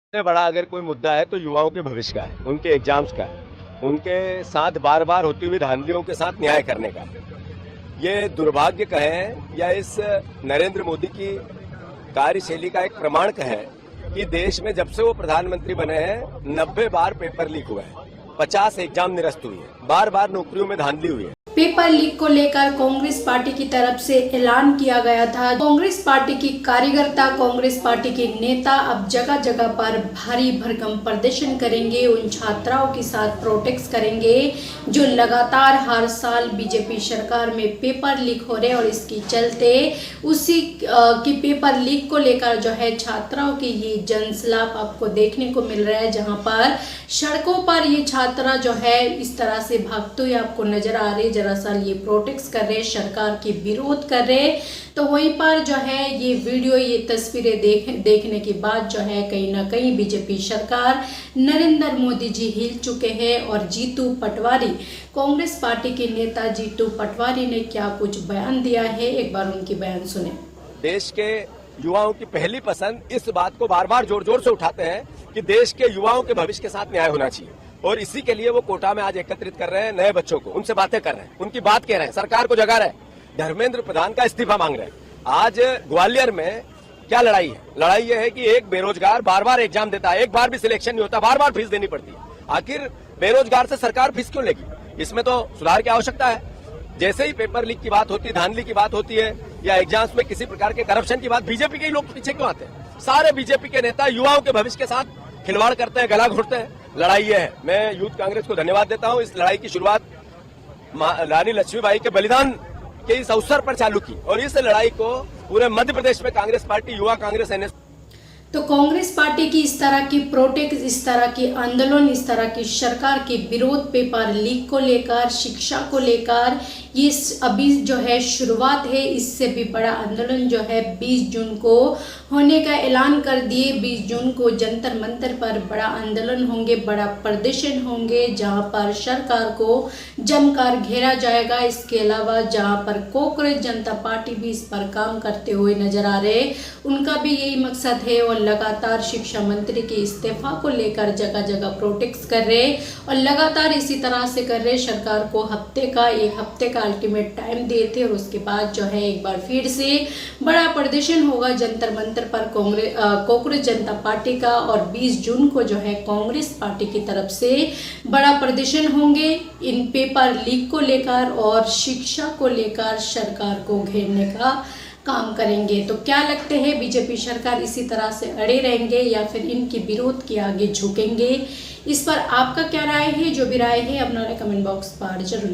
सबसे बड़ा अगर कोई मुद्दा है तो युवाओं के भविष्य का है, उनके एग्जाम्स का है, उनके साथ बार-बार होती हुई धांधलियों के साथ न्याय करने का। ये दुर्भाग्य कहें या इस नरेंद्र मोदी की कार्यशैली का एक प्रमाण कहें कि देश में जब से वो प्रधानमंत्री बने हैं 90 बार पेपर लीक हुआ है, 50 एग्जाम निरस्त हुई है, बार-बार नौकरियों में धांधली हुई है। पेपर लीक को लेकर कांग्रेस पार्टी की तरफ से ऐलान किया गया था। कांग्रेस पार्टी की कार्यकर्ता, कांग्रेस पार्टी के नेता अब जगह जगह पर भारी भरकम प्रदर्शन करेंगे, उन छात्राओं के साथ प्रोटेस्ट करेंगे जो लगातार हर साल बीजेपी सरकार में पेपर लीक हो रहे और इसके चलते उसी की पेपर लीक को लेकर जो है छात्राओं की ये जनसलाप आपको देखने को मिल रहा है, जहां पर सड़कों पर ये छात्रा जो है इस तरह से भागते हुए आपको नजर आ रहे। दरअसल ये प्रोटेस्ट कर रहे, सरकार के विरोध कर रहे। तो वहीं पर जो है ये वीडियो, ये तस्वीरें देखने के बाद जो है कहीं ना कहीं बीजेपी सरकार, नरेंद्र मोदी जी हिल चुके हैं। और जीतू पटवारी, कांग्रेस पार्टी के नेता जीतू पटवारी ने क्या कुछ बयान दिया है, एक बार उनकी बयान सुने। देश के युवाओं की पहली पसंद इस बात को बार बार जोर जोर से उठाते हैं कि देश के युवाओं के भविष्य के साथ न्याय होना चाहिए, और इसी के लिए वो कोटा में आज एकत्रित कर रहे हैं नए बच्चों को, उनसे बातें कर रहे हैं, उनकी बात कह रहे हैं, सरकार को जगा रहे हैं, धर्मेंद्र प्रधान का इस्तीफा मांग रहे हैं। आज ग्वालियर में क्या लड़ाई है? लड़ाई यह है कि एक बेरोजगार बार बार एग्जाम देता है, एक बार भी सिलेक्शन नहीं होता, बार बार फीस देनी पड़ती है। आखिर बेरोजगार से सरकार फीस क्यों लेगी? इसमें तो सुधार की आवश्यकता है। जैसे ही पेपर लीक की बात होती है, धांधली की बात होती है, या एग्जाम्स में किसी प्रकार के करप्शन की बात, बीजेपी के ही लोग पीछे क्यों आते हैं? सारे बीजेपी के नेता युवाओं के भविष्य के साथ खिलवाड़ करते हैं, गला घोटते हैं। लड़ाई ये है। मैं यूथ कांग्रेस को धन्यवाद देता हूं। इस लड़ाई की शुरुआत रानी लक्ष्मीबाई के बलिदान के इस अवसर पर चालू की, और इस लड़ाई को पूरे मध्य प्रदेश में कांग्रेस पार्टी, युवा कांग्रेस, एनएस तो कांग्रेस पार्टी की इस तरह की प्रोटेस्ट, इस तरह की आंदोलन, इस तरह की सरकार के विरोध, पेपर लीक को लेकर, शिक्षा को लेकर, ये अभी जो है शुरुआत है। इससे भी बड़ा आंदोलन जो है 20 जून को होने का ऐलान कर दिए। 20 जून को जंतर मंतर पर बड़ा आंदोलन होंगे, बड़ा प्रदर्शन होंगे, जहां पर सरकार को जमकर घेरा जाएगा। इसके अलावा जहां पर कांग्रेस जनता पार्टी भी इस पर काम करते हुए नजर आ रहे, उनका भी यही मकसद है। और लगातार शिक्षा मंत्री के इस्तीफा को लेकर जगह जगह प्रोटेस्ट कर रहे, और लगातार इसी तरह से कर रहे। सरकार को एक हफ्ते का अल्टीमेट टाइम दिए थे, और उसके बाद जो है एक बार फिर से बड़ा प्रदर्शन होगा जंतर मंतर पर कांग्रेस जनता पार्टी का। और 20 जून को जो है कांग्रेस पार्टी की तरफ से बड़ा प्रदर्शन होंगे इन पेपर लीक को लेकर और शिक्षा को लेकर सरकार को घेरने का काम करेंगे। तो क्या लगते हैं, बीजेपी सरकार इसी तरह से अड़े रहेंगे या फिर इनके विरोध के आगे झुकेंगे? इस पर आपका क्या राय है? जो भी राय है अपना कमेंट बॉक्स पर जरूर